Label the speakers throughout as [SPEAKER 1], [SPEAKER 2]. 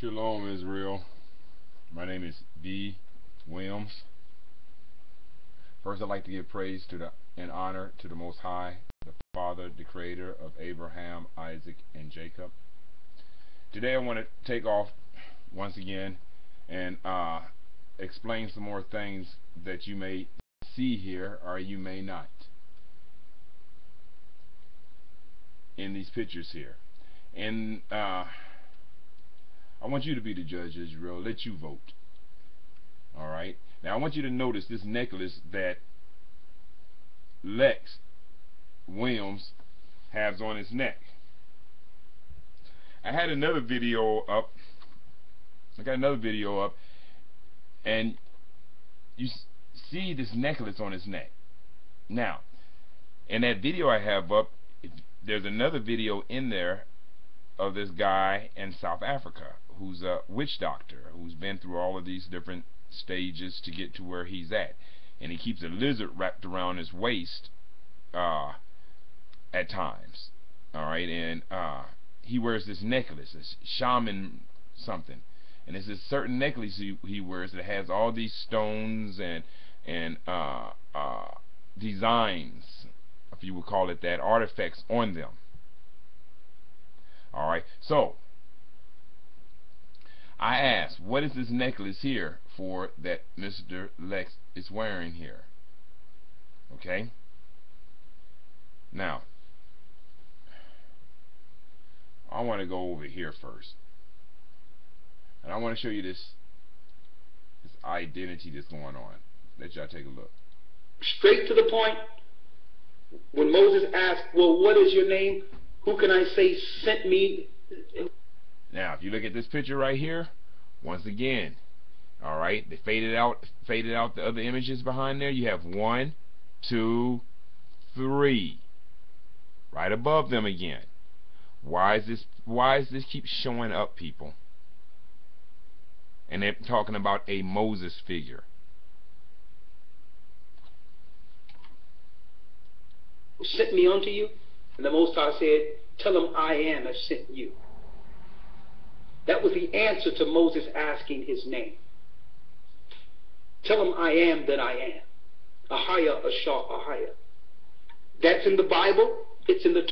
[SPEAKER 1] Shalom, Israel. My name is V. Williams. First, I'd like to give praise and honor to the Most High, the Father, the Creator of Abraham, Isaac, and Jacob. Today, I want to take off once again and explain some more things that you may see here or you may not in these pictures here. And I want you to be the judge, Israel. Let you vote. Alright? Now, I want you to notice this necklace that Lex Williams has on his neck. I had another video up. I got another video up. And you see this necklace on his neck. Now, in that video I have up, there's another video in there of this guy in South Africa who's a witch doctor who's been through all of these different stages to get to where he's at, and he keeps a lizard wrapped around his waist at times. Alright, and he wears this necklace, this shaman something, and it's this certain necklace he wears that has all these stones and designs, if you would call it that, artifacts on them. Alright, so I asked, what is this necklace here for that Mr. Lex is wearing here? Okay? Now, I want to go over here first. And I want to show you this identity that's going on. Let y'all take a look.
[SPEAKER 2] Straight to the point. When Moses asked, well, what is your name? Who can I say sent me?
[SPEAKER 1] Now, if you look at this picture right here, once again, alright, they faded out the other images behind there. You have 1, 2, 3. Right above them again. Why is this keep showing up, people? And they're talking about a Moses figure.
[SPEAKER 2] Sent me unto you. And the Most High said, tell him I am have sent you. That was the answer to Moses asking his name. Tell him I am that I am. Ahaya, Ashar, Ahaya. That's in the Bible. It's in the...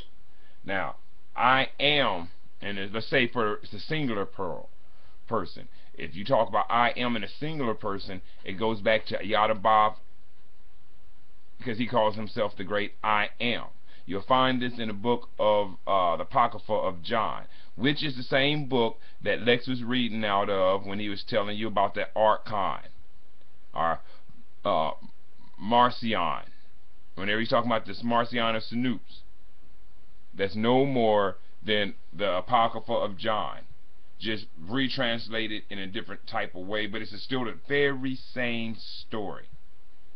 [SPEAKER 1] Now, I am, and let's say it's a singular person. If you talk about I am in a singular person, it goes back to Yadabab, because he calls himself the great I am. You'll find this in the book of the Apocrypha of John, which is the same book that Lex was reading out of when he was telling you about the Archon, or Marcion. Whenever he's talking about this Marcion of Snoops, that's no more than the Apocrypha of John, just retranslated in a different type of way, but it's still the very same story.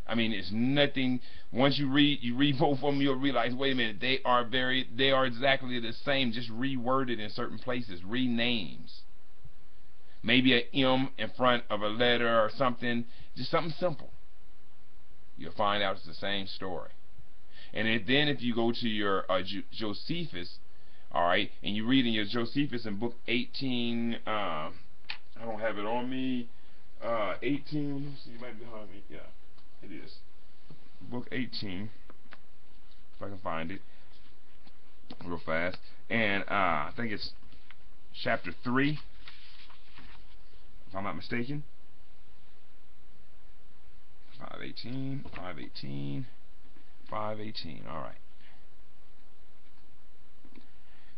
[SPEAKER 1] I mean, it's nothing. Once you read both of them, you'll realize, wait a minute, they are exactly the same, just reworded in certain places, renames. Maybe an M in front of a letter or something, just something simple. You'll find out it's the same story. And then if you go to your Josephus, all right, and you read in your Josephus in book 18, I don't have it on me, 18, let me see, it might be behind me, yeah. It is. Book 18. If I can find it real fast. And I think it's chapter 3, if I'm not mistaken. 518, 518, 518. Alright.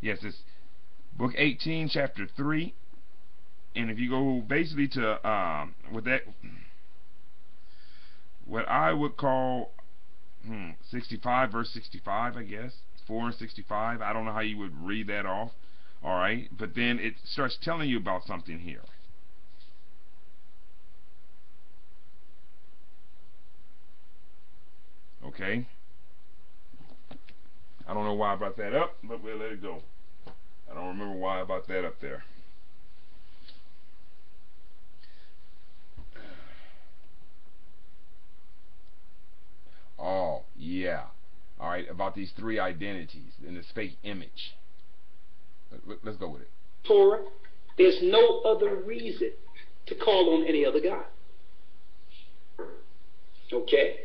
[SPEAKER 1] Yes, it's book 18, chapter 3. And if you go basically to with that, what I would call 65, verse 65, I guess. 4 and 65. I don't know how you would read that off. Alright. But then it starts telling you about something here. Okay. I don't know why I brought that up, but we'll let it go. I don't remember why I brought that up there. Oh, yeah. Alright, about these 3 identities in this fake image. Let's go with it.
[SPEAKER 2] Torah, There's no other reason to call on any other God. Okay?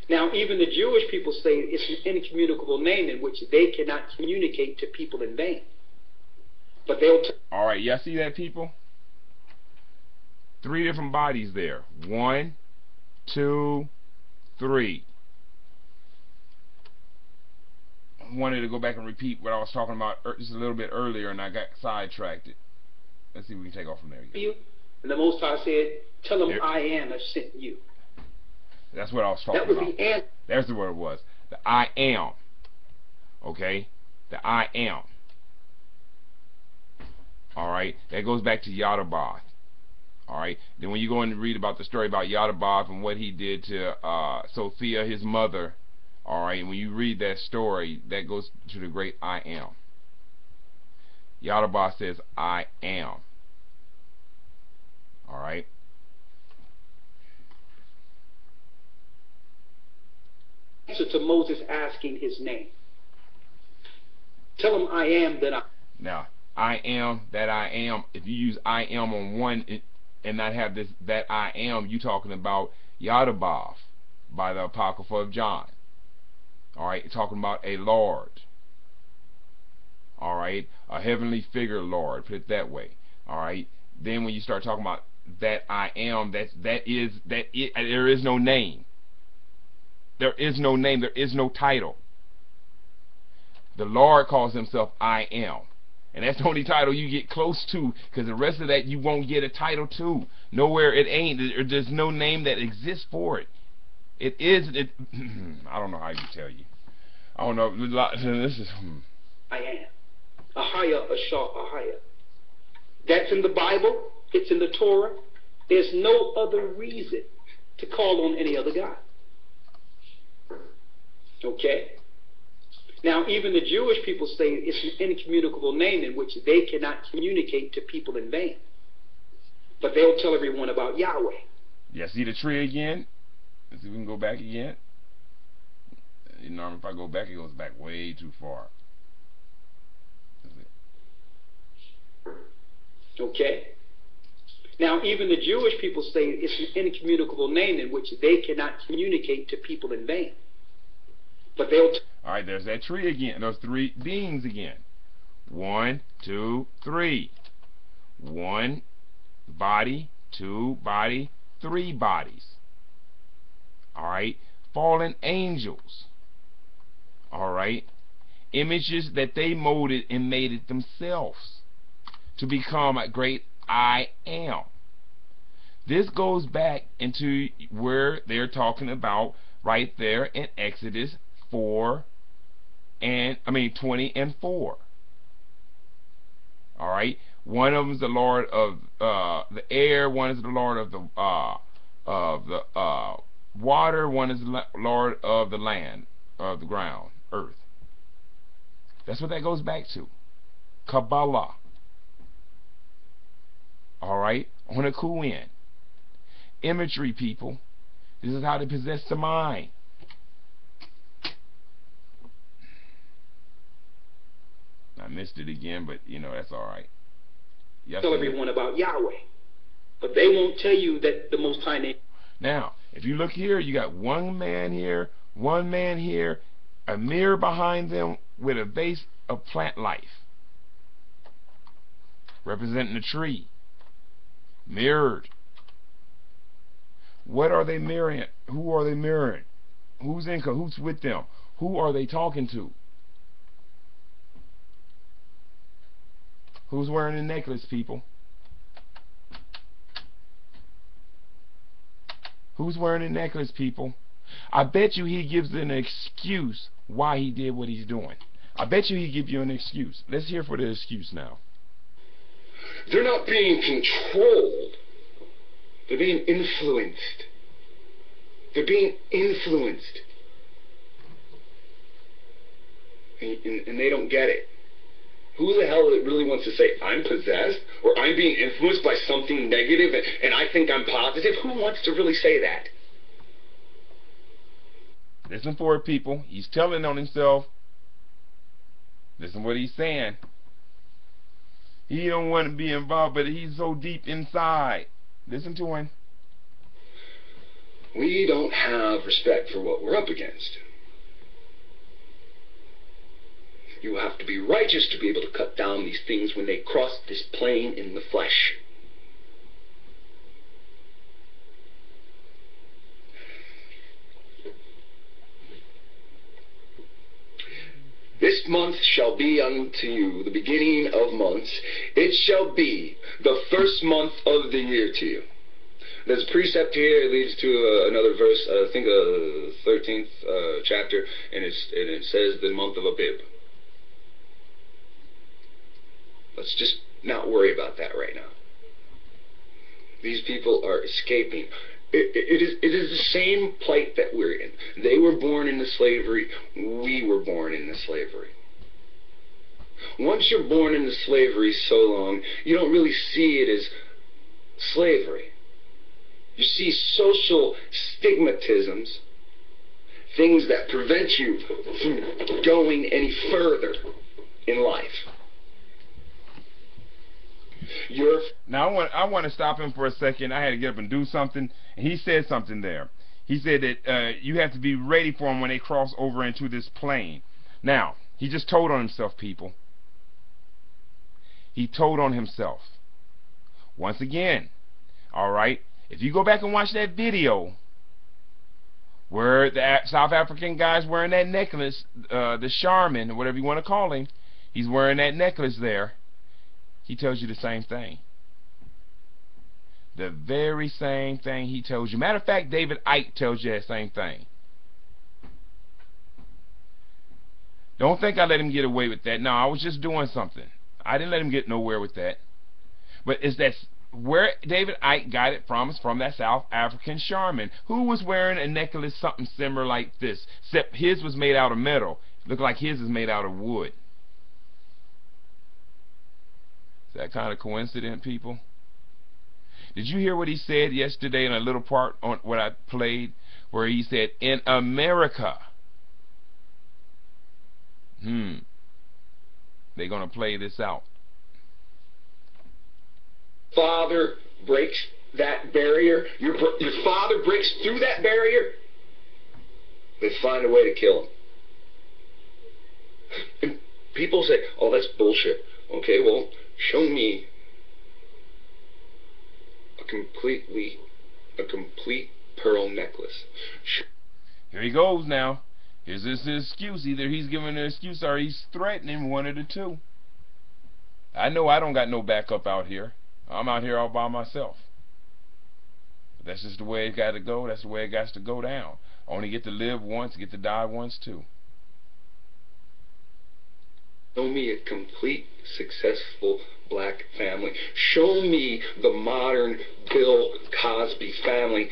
[SPEAKER 2] Now, even the Jewish people say it's an incommunicable name in which they cannot communicate to people in vain. But they'll...
[SPEAKER 1] All right, y'all see that, people? 3 different bodies there. 1, 2, 3. I wanted to go back and repeat what I was talking about just a little bit earlier, and I got sidetracked. Let's see if we can take off from there.
[SPEAKER 2] You, and the Most High said, tell them I am have sent you.
[SPEAKER 1] That's what I was talking about.
[SPEAKER 2] That was the answer.
[SPEAKER 1] There's the word it was. The I am. Okay? The I am. Alright? That goes back to Yadabath. Alright? Then when you go and read about the story about Yadabath and what he did to Sophia, his mother, alright, when you read that story, that goes to the great I am. Yadabath says, I am. Alright?
[SPEAKER 2] Answer to Moses asking his name. Tell him I am that I...
[SPEAKER 1] Now, I am that I am. If you use I am on one and not have this that I am, you talking about Yadabath by the Apocrypha of John. Alright, talking about a Lord. Alright, a heavenly figure Lord, put it that way. Alright, then when you start talking about that I am, there is no name. There is no name, there is no title. The Lord calls himself I am. And that's the only title you get close to, because the rest of that you won't get a title to. Nowhere it ain't. There's no name that exists for it. It is, I don't know how to tell you. I don't know. This is...
[SPEAKER 2] I am. Ahaya, Ashar, Ahaya. That's in the Bible. It's in the Torah. There's no other reason to call on any other God. Okay? Now, even the Jewish people say it's an incommunicable name in which they cannot communicate to people in vain. But they'll tell everyone about Yahweh.
[SPEAKER 1] Yeah, see the tree again? Let's see if we can go back again. You know, if I go back, it goes back way too far.
[SPEAKER 2] Okay? Now, even the Jewish people say it's an incommunicable name in which they cannot communicate to people in vain. But they'll...
[SPEAKER 1] Alright, there's that tree again. Those 3 beings again. 1, 2, 3. 1 body, 2 body, 3 bodies. Alright, fallen angels. Alright, images that they molded and made it themselves to become a great I am. This goes back into where they're talking about right there in Exodus 20 and 4. Alright, one of them is the Lord of the air, one is the Lord of the water, one is the Lord of the land, of the ground, earth. That's what that goes back to. Kabbalah. Alright, on a cool end. Imagery, people. This is how to possess the mind. I missed it again, but you know, that's alright.
[SPEAKER 2] Tell everyone about Yahweh. But they won't tell you that the Most High name.
[SPEAKER 1] Now, if you look here, you got one man here, a mirror behind them with a vase of plant life, representing a tree. Mirrored. What are they mirroring? Who are they mirroring? Who's in cahoots with them? Who are they talking to? Who's wearing a necklace, people? Who's wearing a necklace, people? I bet you he gives an excuse why he did what he's doing. I bet you he gives you an excuse. Let's hear for the excuse now.
[SPEAKER 3] They're not being controlled. They're being influenced. They're being influenced. And they don't get it. Who the hell really wants to say, I'm possessed, or I'm being influenced by something negative, and I think I'm positive? Who wants to really say that?
[SPEAKER 1] Listen for it, people. He's telling on himself. Listen what he's saying. He don't want to be involved, but he's so deep inside. Listen to him.
[SPEAKER 3] We don't have respect for what we're up against. You have to be righteous to be able to cut down these things when they cross this plane in the flesh. This month shall be unto you the beginning of months. It shall be the first month of the year to you. There's a precept here. It leads to another verse, I think 13th chapter, and it says the month of Abib. Let's just not worry about that right now. These people are escaping. It is the same plight that we're in. They were born into slavery. We were born into slavery. Once you're born into slavery so long, you don't really see it as slavery. You see social stigmatisms, things that prevent you from going any further in life.
[SPEAKER 1] Now I want to stop him for a second. I had to get up and do something, and he said something there. He said that you have to be ready for them when they cross over into this plane. Now, he just told on himself, people. He told on himself. Once again, all right, if you go back and watch that video where the South African guy's wearing that necklace, the shaman, or whatever you want to call him, he's wearing that necklace there. He tells you the same thing. The very same thing he tells you. Matter of fact, David Icke tells you that same thing. Don't think I let him get away with that. No, I was just doing something. I didn't let him get nowhere with that. But it's that where David Icke got it from is from that South African shaman who was wearing a necklace something similar like this, except his was made out of metal. It looked like his is made out of wood. Is that kind of coincident, people? Did you hear what he said yesterday in a little part on what I played, where he said, in America, they're going to play this out.
[SPEAKER 3] Father breaks that barrier. Your father breaks through that barrier. They find a way to kill him. And people say, oh, that's bullshit. Okay, well, show me a complete pearl necklace.
[SPEAKER 1] Here he goes now. Here's his excuse. Either he's giving an excuse or he's threatening, one of the two. I know I don't got no backup out here. I'm out here all by myself. But that's just the way it got to go. That's the way it got to go down. Only get to live once, get to die once too.
[SPEAKER 3] Show me a complete, successful black family. Show me the modern Bill Cosby family.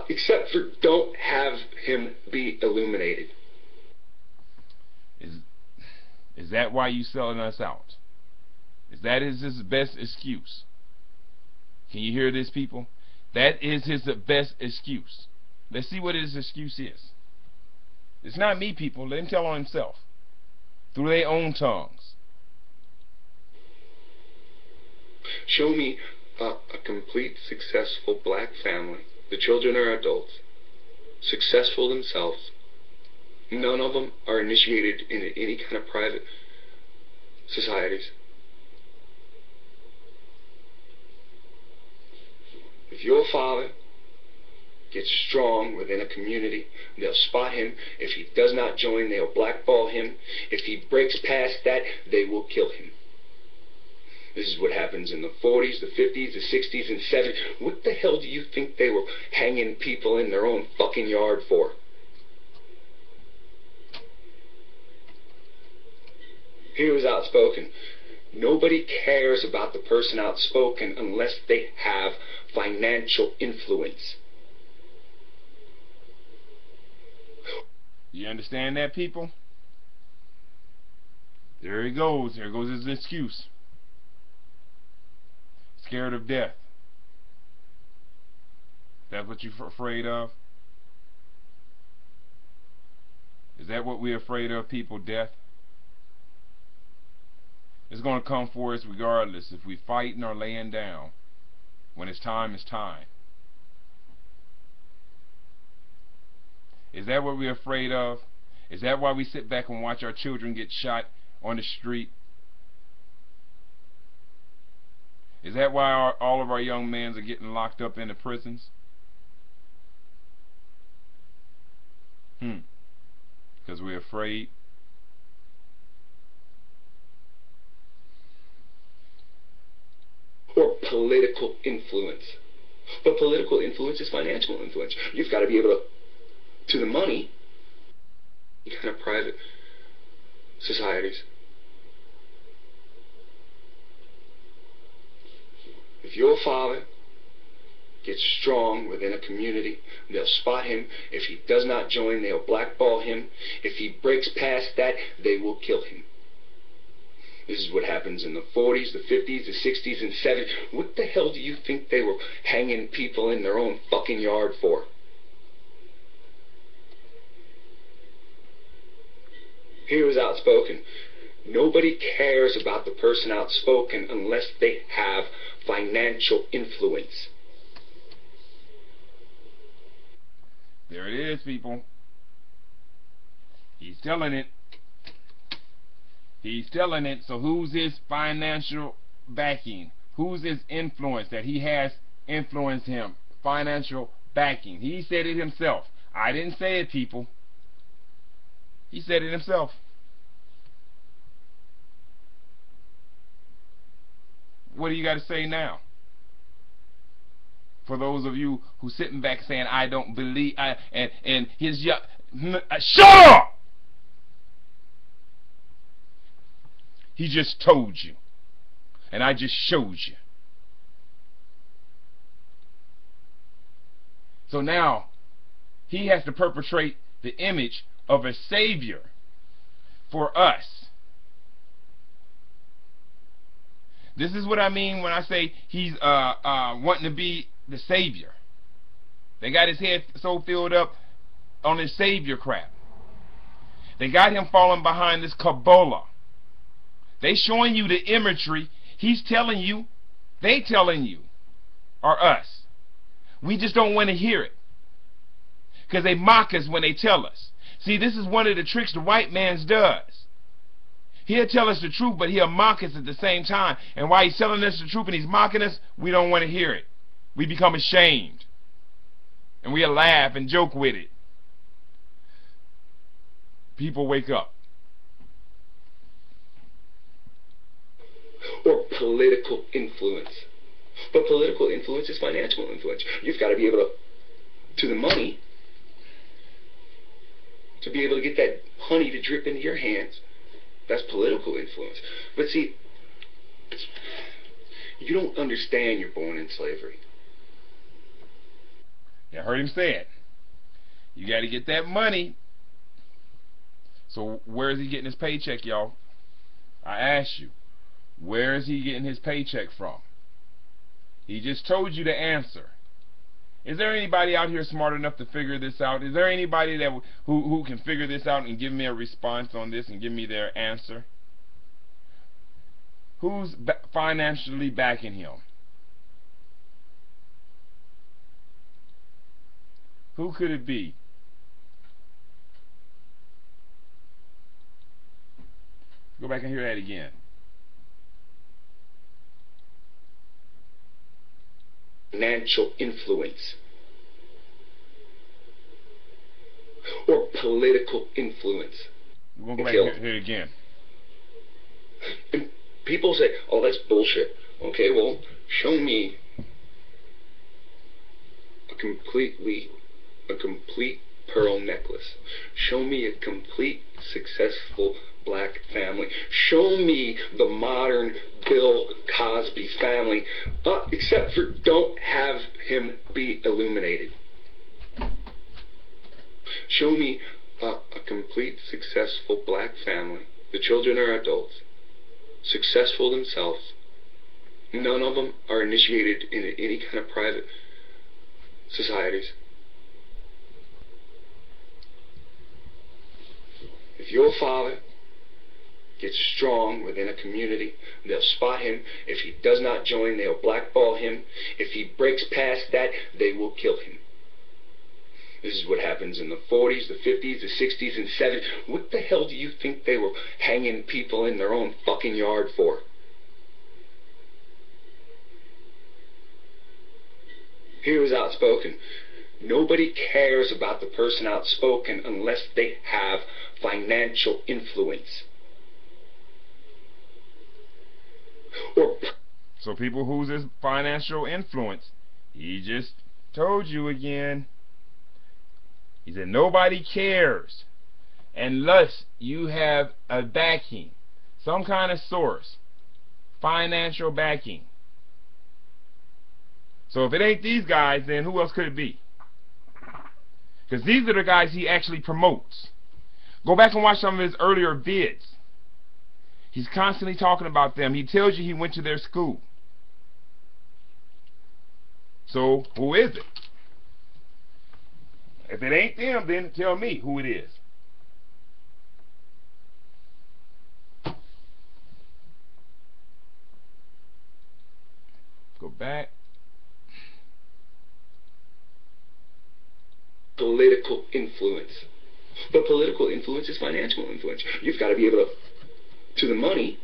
[SPEAKER 3] Except for don't have him be illuminated.
[SPEAKER 1] Is that why you selling us out? Is that his best excuse? Can you hear this, people? That is his best excuse. Let's see what his excuse is. It's not me, people. Let him tell on himself. Through their own tongues.
[SPEAKER 3] Show me a complete, successful black family. The children are adults, successful themselves. None of them are initiated into any kind of private societies. If your father gets strong within a community, they'll spot him. If he does not join, they'll blackball him. If he breaks past that, they will kill him. This is what happens in the 40s, the 50s, the 60s, and 70s. What the hell do you think they were hanging people in their own fucking yard for? He was outspoken. Nobody cares about the person outspoken unless they have financial influence.
[SPEAKER 1] You understand that, people? There he goes. There goes his excuse. Scared of death. That's what you're afraid of? Is that what we're afraid of, people? Death? It's going to come for us regardless if we fighting or laying down. When it's time, it's time. Is that what we're afraid of? Is that why we sit back and watch our children get shot on the street? Is that why all of our young men are getting locked up in the prisons? Because we're afraid.
[SPEAKER 3] Or political influence. But political influence is financial influence. You've got to be able to the money, kind of private societies. If your father gets strong within a community, they'll spot him. If he does not join, they'll blackball him. If he breaks past that, they will kill him. This is what happens in the 40s, the 50s, the 60s, and 70s. What the hell do you think they were hanging people in their own fucking yard for? He was outspoken. Nobody cares about the person outspoken unless they have financial influence.
[SPEAKER 1] There it is, people. He's telling it. He's telling it. So who's his financial backing? Who's his influence that he has influenced him? Financial backing. He said it himself. I didn't say it, people. He said it himself. What do you got to say now? For those of you who sitting back saying, I don't believe, and his, shut up! He just told you. And I just showed you. So now, he has to perpetrate the image of a savior for us. This is what I mean when I say he's wanting to be the savior. They got his head so filled up on his savior crap. They got him falling behind this Kabbalah. They showing you the imagery. He's telling you, they telling you, or us. We just don't want to hear it. Because they mock us when they tell us. See, this is one of the tricks the white man does. He'll tell us the truth, but he'll mock us at the same time. And while he's telling us the truth and he's mocking us, we don't want to hear it. We become ashamed. And we'll laugh and joke with it. People wake up.
[SPEAKER 3] Or political influence. But political influence is financial influence. You've got to be able to the money, to be able to get that honey to drip into your hands. That's political influence. But see, you don't understand you're born in slavery.
[SPEAKER 1] You heard him say it. You got to get that money. So where is he getting his paycheck, y'all? I asked you. Where is he getting his paycheck from? He just told you the answer. Is there anybody out here smart enough to figure this out? Is there anybody that who can figure this out and give me a response on this and give me their answer? Who's financially backing him? Who could it be? Go back and hear that again.
[SPEAKER 3] Financial influence. Or political influence.
[SPEAKER 1] We're going to go back and hear it again.
[SPEAKER 3] And people say, oh, that's bullshit. Okay, well, show me a complete pearl necklace. Show me a complete successful black family. Show me the modern Bill Cosby family, except for don't have him be illuminated. Show me a complete successful black family. The children are adults, successful themselves. None of them are initiated in any kind of private societies. If your father gets strong within a community, they'll spot him. If he does not join, they'll blackball him. If he breaks past that, they will kill him. This is what happens in the 40s, the 50s, the 60s, and 70s. What the hell do you think they were hanging people in their own fucking yard for? He was outspoken. Nobody cares about the person outspoken unless they have financial influence.
[SPEAKER 1] So people, who's his financial influence? He just told you again. He said nobody cares unless you have a backing, some kind of source, financial backing. So if it ain't these guys, then who else could it be? Because these are the guys he actually promotes. Go back and watch some of his earlier vids. He's constantly talking about them. He tells you he went to their school. So who is it? If it ain't them, then tell me who it is. Go back.
[SPEAKER 3] Political influence. But political influence is financial influence. You've got to be able to the money,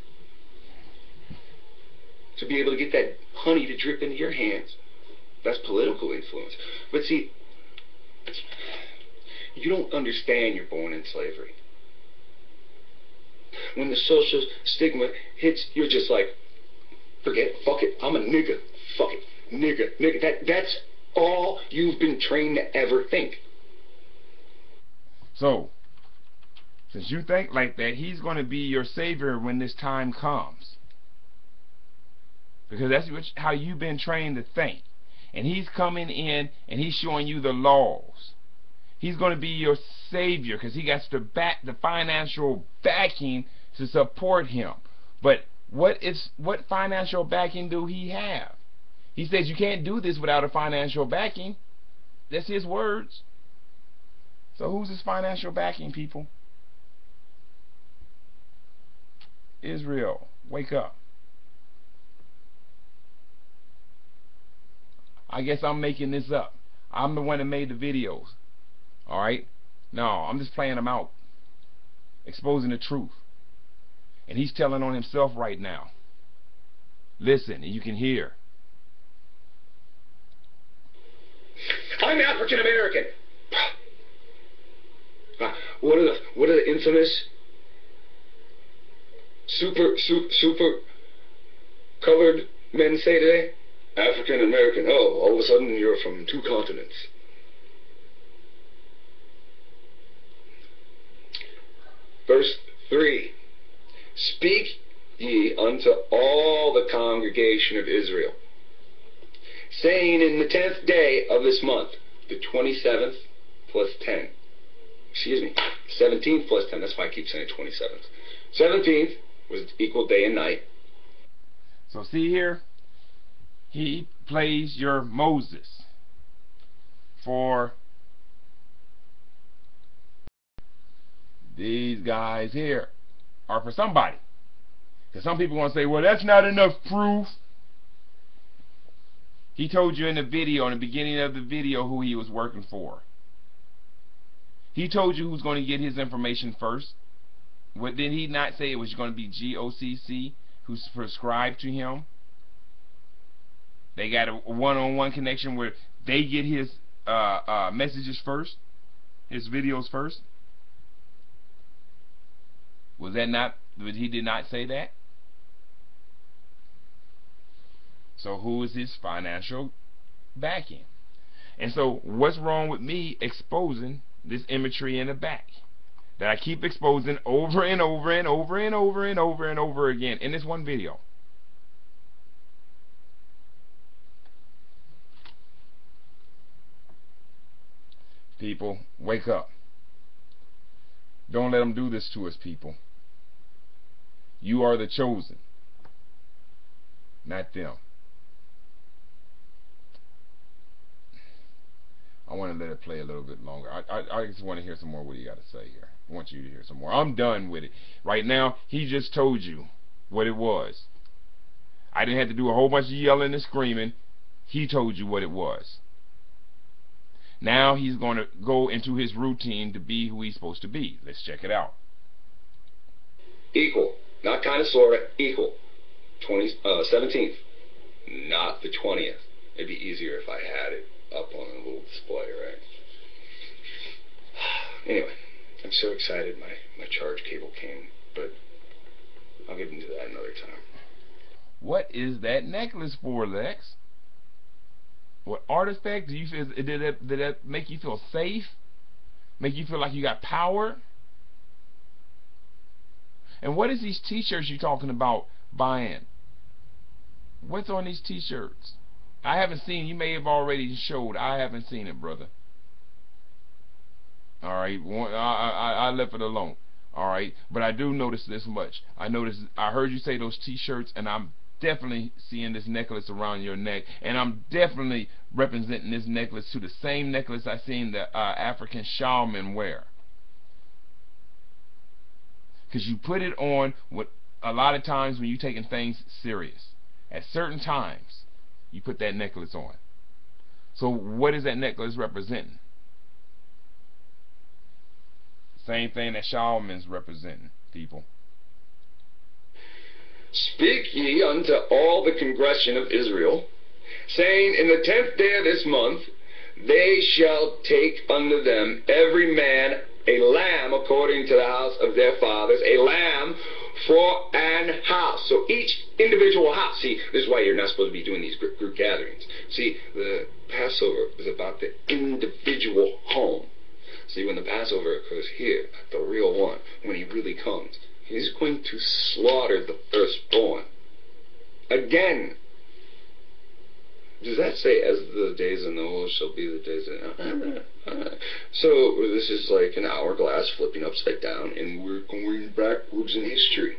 [SPEAKER 3] to be able to get that honey to drip into your hands. That's political influence. But see, you don't understand you're born in slavery. When the social stigma hits, you're just like, forget, fuck it, I'm a nigga. Fuck it, nigga. That's all you've been trained to ever think.
[SPEAKER 1] So, since you think like that, he's going to be your savior when this time comes. Because that's how you've been trained to think. And he's coming in and he's showing you the laws. He's going to be your savior because he got to back the financial backing to support him. But what financial backing do he have? He says you can't do this without a financial backing. That's his words. So who's his financial backing, people? Israel, wake up. I guess I'm making this up. I'm the one that made the videos. Alright? No, I'm just playing them out. Exposing the truth. And he's telling on himself right now. Listen, and you can hear.
[SPEAKER 3] I'm African American. What are the infamous super colored men say today? African American. Oh, all of a sudden you're from two continents. Verse 3. Speak ye unto all the congregation of Israel, saying, in the 10th day of this month, the 27th plus 10. Excuse me, 17th plus 10. That's why I keep saying 27th. 17th was equal day and night.
[SPEAKER 1] So see here, he plays your Moses for these guys here, or for somebody. Because some people want to say, well, that's not enough proof. He told you in the video, in the beginning of the video, who he was working for. He told you who's going to get his information first. What did he not say? It was going to be GOCC who's prescribed to him. They got a one-on-one connection where they get his messages first, his videos first. Was that not? He did not say that. So who is his financial backing? And so what's wrong with me exposing this imagery in the back that I keep exposing over and over and over and over and over and over again in this one video? People, wake up. Don't let them do this to us, people. You are the chosen, not them. I want to let it play a little bit longer. I just want to hear some more what you got to say here. I want you to hear some more. I'm done with it. Right now, he just told you what it was. I didn't have to do a whole bunch of yelling and screaming. He told you what it was. Now he's going to go into his routine to be who he's supposed to be. Let's check it out.
[SPEAKER 3] Equal. Not kind of, sort of. Equal. 17th. Not the 20th. It'd be easier if I had it up on a little display, right? Anyway, I'm so excited my charge cable came, but I'll get into that another time.
[SPEAKER 1] What is that necklace for, Lex? What artifact do you feel? Did that make you feel safe? Make you feel like you got power? And what is these t-shirts you're talking about buying? What's on these t-shirts? I haven't seen. You may have already showed. I haven't seen it, brother. All right, I left it alone. All right, but I do notice this much. I heard you say those t-shirts, and I'm definitely seeing this necklace around your neck, and I'm definitely representing this necklace to the same necklace I seen the African shaman wear. Because you put it on with a lot of times when you're taking things serious. At certain times, you put that necklace on. So what is that necklace representing? Same thing that shaman's representing, people.
[SPEAKER 3] Speak ye unto all the congregation of Israel, saying, in the 10th day of this month, they shall take unto them every man a lamb according to the house of their fathers, a lamb for an house. So each individual house. See, this is why you're not supposed to be doing these group gatherings. See, the Passover is about the individual home. See, when the Passover occurs here, the real one, when he really comes, he's going to slaughter the firstborn. Again. Does that say, as the days of Noah shall be the days of... So, this is like an hourglass flipping upside down, and we're going backwards in history.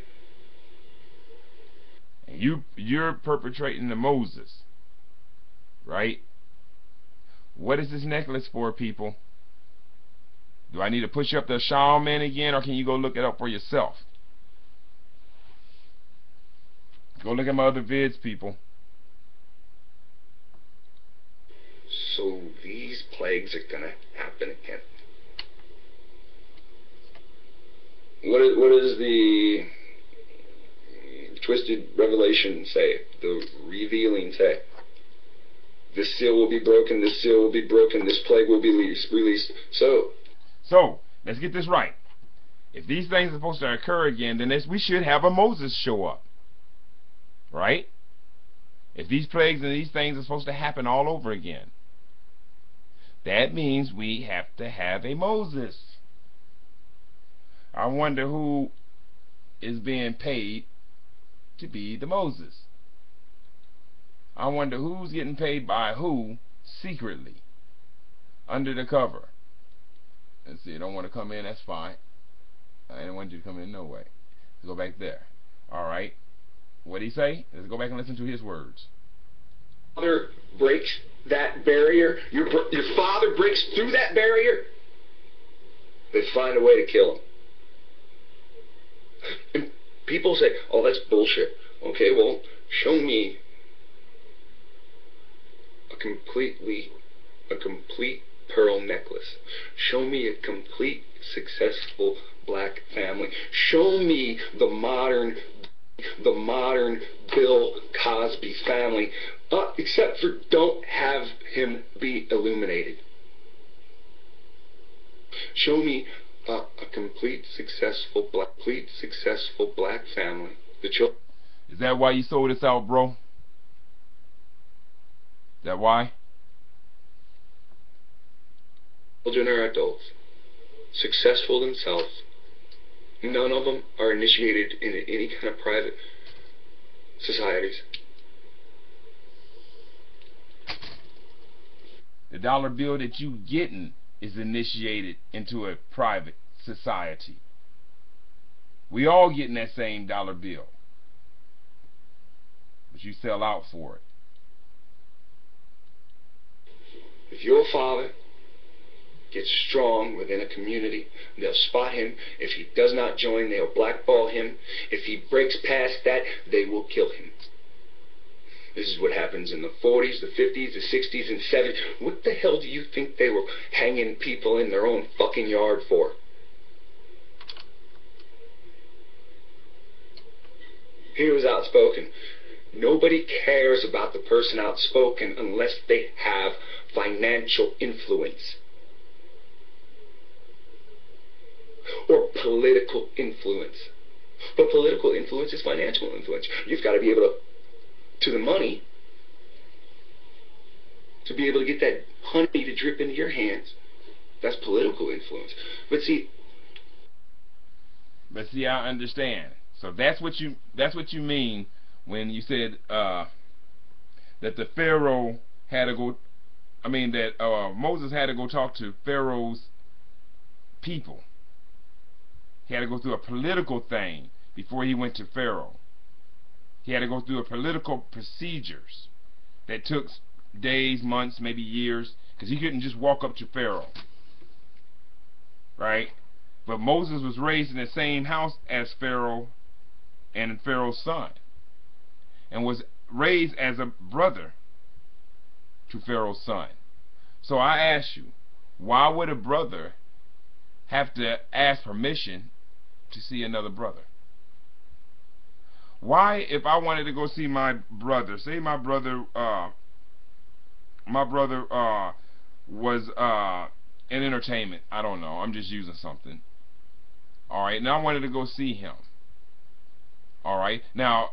[SPEAKER 1] You're perpetrating the Moses, right? What is this necklace for, people? Do I need to push up the shaman again, or can you go look it up for yourself? Go look at my other vids, people.
[SPEAKER 3] So these plagues are going to happen again. What does the twisted revelation say? The revealing say? This seal will be broken, this seal will be broken, this plague will be released. So, let's get this right. If these things are supposed to occur again, then we should have a Moses show up. Right? If these plagues and these things are supposed to happen all over again, that means we have to have a Moses. I wonder who is being paid to be the Moses. I wonder who's getting paid by who secretly, under the cover. Let's see, you don't want to come in, that's fine. I didn't want you to come in no way. Let's go back there. Alright. What did he say? Let's go back and listen to his words. Father breaks that barrier. Your father breaks through that barrier. They find a way to kill him. And people say, oh, that's bullshit. Okay, well, show me a complete pearl necklace. Show me a complete successful black family. Show me the modern Bill Cosby family, except for don't have him be illuminated. Show me a complete successful black family.
[SPEAKER 1] Is that why you sold this out, bro? Is that why?
[SPEAKER 3] Children are adults, successful themselves. None of them are initiated in any kind of private societies.
[SPEAKER 1] The dollar bill that you getting is initiated into a private society. We all getting that same dollar bill, but you sell out for it.
[SPEAKER 3] If your father gets strong within a community, they'll spot him. If he does not join, they'll blackball him. If he breaks past that, they will kill him. This is what happens in the 40s, the 50s, the 60s, and 70s. What the hell do you think they were hanging people in their own fucking yard for? He was outspoken. Nobody cares about the person outspoken unless they have financial influence or political influence. But political influence is financial influence. You've got to be able to the money, to be able to get that honey to drip into your hands. That's political influence. But see,
[SPEAKER 1] I understand. So that's what you mean when you said that the Pharaoh had to go. I mean that Moses had to go talk to Pharaoh's people. He had to go through a political thing before he went to Pharaoh. He had to go through a political procedures that took days, months, maybe years, because he couldn't just walk up to Pharaoh. Right? But Moses was raised in the same house as Pharaoh and Pharaoh's son, and was raised as a brother to Pharaoh's son. So I ask you, why would a brother have to ask permission to see another brother? Why, if I wanted to go see my brother, say my brother was in entertainment, I don't know, I'm just using something. Alright, now I wanted to go see him. Alright, now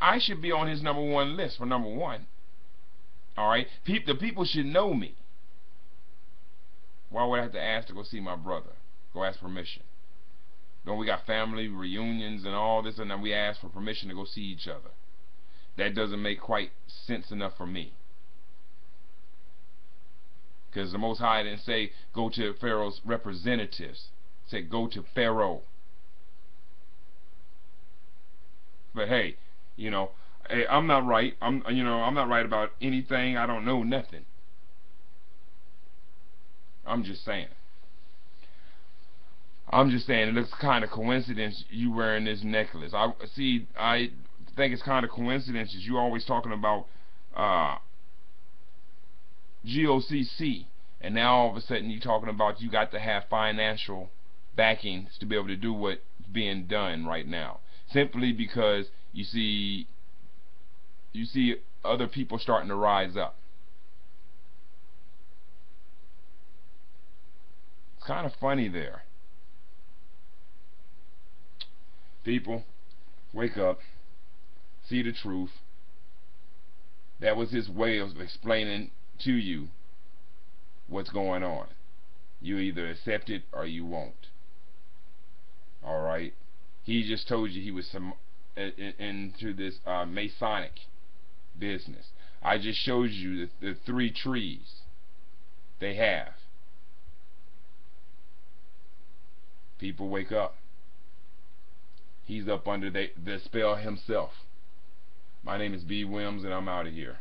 [SPEAKER 1] I should be on his #1 list for #1. Alright, the people should know me. Why would I have to ask to go see my brother? Go ask permission. Then we got family reunions and all this, and then we ask for permission to go see each other. That doesn't make quite sense enough for me. Because the Most High didn't say go to Pharaoh's representatives. He said go to Pharaoh. But hey, hey, I'm not right. I'm not right about anything. I don't know nothing. I'm just saying. It looks kind of coincidence you wearing this necklace. I think it's kind of coincidence you always talking about GOCC, and now all of a sudden you talking about you got to have financial backings to be able to do what's being done right now. Simply because you see other people starting to rise up. It's kind of funny there. People, wake up, see the truth. That was his way of explaining to you what's going on. You either accept it or you won't. Alright? He just told you he was into this Masonic business. I just showed you the 3 trees they have. People, wake up. He's up under the spell himself. My name is B. Williams, and I'm out of here.